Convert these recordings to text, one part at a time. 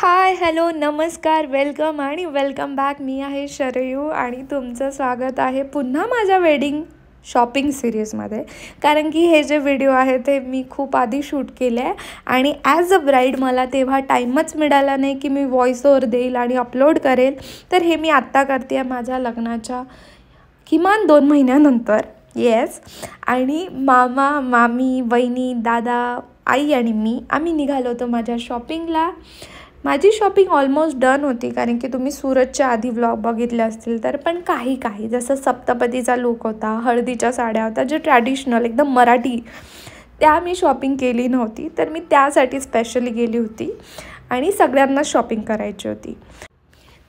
Hi hello नमस्कार welcome आणि welcome back. मी आहे शरयू आणि तुमचं स्वागत आहे पुन्हा माझ्या वेडिंग शॉपिंग सिरीजमध्ये. कारण की हे जे व्हिडिओ आहे ते मी खूप आधी शूट केले आहे आणि ॲज अ ब्राईड मला तेव्हा टाईमच मिळाला नाही की मी व्हॉइस ओव्हर देईल आणि अपलोड करेल. तर हे मी आत्ता करते आहे माझ्या लग्नाच्या किमान 2 महिन्यानंतर. येस. आणि मामा मामी वहिनी दादा आई आणि मी आम्ही निघालो होतो माझ्या शॉपिंगला. माझी शॉपिंग ऑलमोस्ट डन होती कारण की तुम्ही सूरतच्या आधी व्लॉग बघितले असतील तर. पण काही जसं सप्तपदीचा लूक होता, हळदीच्या साड्या होत्या जे ट्रॅडिशनल एकदम मराठी, त्या मी शॉपिंग केली नव्हती. तर मी त्यासाठी स्पेशली गेली होती आणि सगळ्यांना शॉपिंग करायची होती.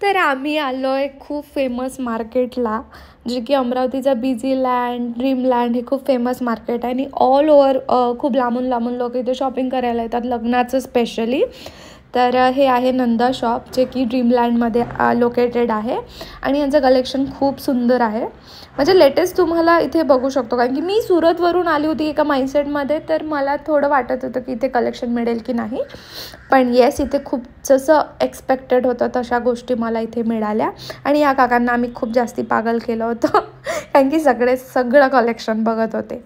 तर आम्ही आलो आहे खूप फेमस मार्केटला, जे की अमरावतीचा बिझी लँड ड्रीमलँड हे खूप फेमस मार्केट आहे आणि ऑल ओव्हर खूप लांबून लोक इथे शॉपिंग करायला येतात लग्नाचं स्पेशली. तर हे आहे नंदा शॉप जे की ड्रीमलँडमध्ये लोकेटेड आहे आणि यांचं कलेक्शन खूप सुंदर आहे. म्हणजे लेटेस्ट तुम्हाला इथे बघू शकतो कारण की मी सुरतवरून आली होती एका माइंडसेटमध्ये. तर मला थोडं वाटत होतं की इथे कलेक्शन मिळेल की नाही, पण येस इथे खूप जसं एक्सपेक्टेड होतं तशा गोष्टी मला इथे मिळाल्या. आणि या काकांना आम्ही खूप जास्ती पागल केलं होतं कारण की सगळं कलेक्शन बघत होते.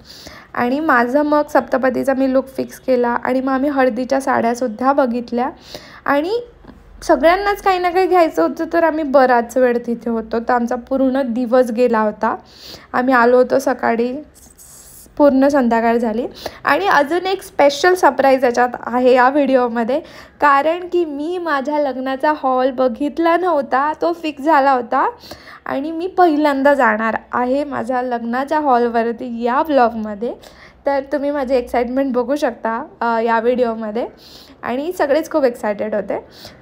आणि माझं मग सप्तपदीचा मी लुक फिक्स केला आणि मग आम्ही हळदीच्या साड्यासुद्धा बघितल्या आणि सगळ्यांनाच काही ना काही घ्यायचं होतं. तर आम्ही बराच वेळ तिथे होतो. तर आमचा पूर्ण दिवस गेला होता. आम्ही आलो होतो सकाळी, पूर्ण संध्याकाळ झाली. आणि अजून एक स्पेशल सरप्राईज याच्यात आहे या व्हिडिओमध्ये, कारण की मी माझ्या लग्नाचा हॉल बघितला नव्हता, तो फिक्स झाला होता आणि मी पहिल्यांदा जाणार आहे माझ्या लग्नाच्या हॉलवरती या ब्लॉगमध्ये. तर तुम्ही माझे एक्साइटमेंट बघू शकता या व्हिडिओमध्ये आणि सगळेच खूप एक्सायटेड होते.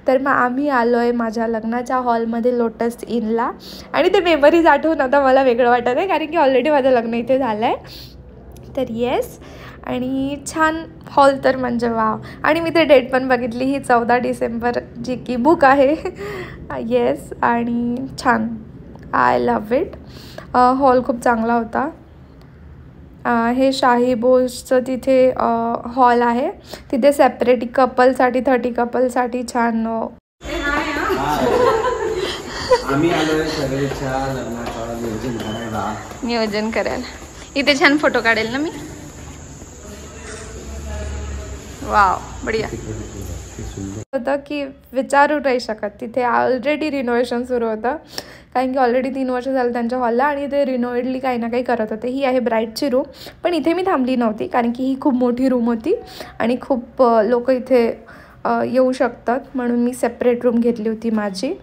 तर मग आम्ही आलो आहे माझ्या लग्नाच्या हॉलमध्ये लोटस इनला आणि ते मेमरीज आठवून आता मला वेगळं वाटत आहे कारण की ऑलरेडी माझं लग्न इथे झालं आहे. तर येस, आणि छान हॉल तर म्हणजे वाव. आणि मी ते डेट पण बघितली, ही 14 डिसेंबर जी की बुक आहे. येस, आणि छान, आय लव्ह इट. हॉल खूप चांगला होता. हे शाही बोसचं तिथे हॉल आहे. तिथे सेपरेट कपलसाठी 30 कपलसाठी छान नियोजन करायला. इथे छान फोटो काढेल ना मी. वाव, बढिया होतं की विचारू नाही शकत. तिथे ऑलरेडी रिनोव्हेशन सुरू होतं कारण की ऑलरेडी 3 वर्ष झालं त्यांच्या हॉलला आणि ते रिनोव्हेटली काही ना काही करत होते. ही आहे ब्राईडची रूम, पण इथे मी थांबली नव्हती कारण की ही खूप मोठी रूम होती आणि खूप लोक इथे येऊ शकतात म्हणून मी सेपरेट रूम घेतली होती माझी.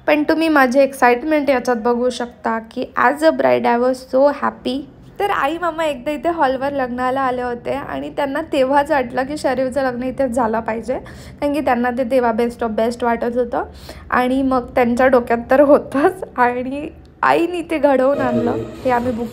पण तुम्ही माझे एक्साइटमेंट याच्यात बघू शकता की as a bride I was so happy. तर आई मामा एकदा इथे हॉलवर लग्नाला आले होते आणि त्यांना तेव्हाच वाटलं की शरीरचं लग्न इथेच झालं पाहिजे कारण की त्यांना ते तेव्हा बेस्ट ऑफ बेस्ट वाटत होतं. आणि मग त्यांच्या डोक्यात तर होतंच आणि आईने ते घडवून आणलं. हे आम्ही बुक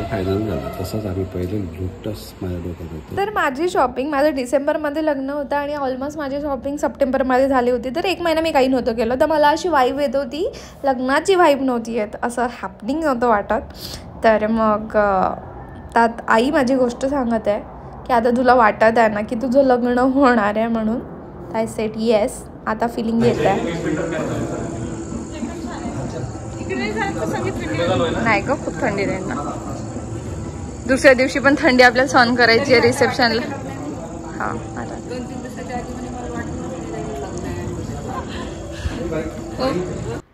फायनल झालं तसंच आम्ही पहिले लुकटच माझ्या डोक्यात होतं. तर माझी शॉपिंग, माझं डिसेंबरमध्ये लग्न होतं आणि ऑलमोस्ट माझी शॉपिंग सप्टेंबरमध्ये झाली होती. तर 1 महिना मी काही नव्हतं केलं. तर मला अशी वाईब येत होती, लग्नाची वाईब नव्हती येत, असं हॅपनिंग नव्हतं वाटत. तर मग त्यात आई माझी गोष्ट सांगत आहे की आता तुला वाटत आहे ना की तुझं लग्न होणार आहे म्हणून. I said yes. आता फिलिंग येत आहे. नाही ग, खूप थंडी राहील ना. दुसऱ्या दिवशी पण थंडी आपल्याला सहन करायची आहे रिसेप्शनला. हां,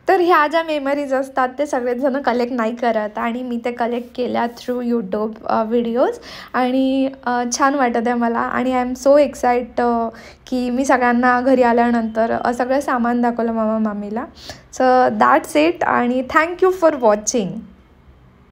तर ह्या ज्या मेमरीज असतात ते सगळेच जण कलेक्ट नाही करत आणि मी ते कलेक्ट केल्या थ्रू यूट्यूब व्हिडिओज. आणि छान वाटत आहे मला आणि आय एम सो एक्साइट की मी सगळ्यांना घरी आल्यानंतर सगळं सामान दाखवलं मामा मामीला. सो दॅट्स इट आणि थँक्यू फॉर वॉचिंग.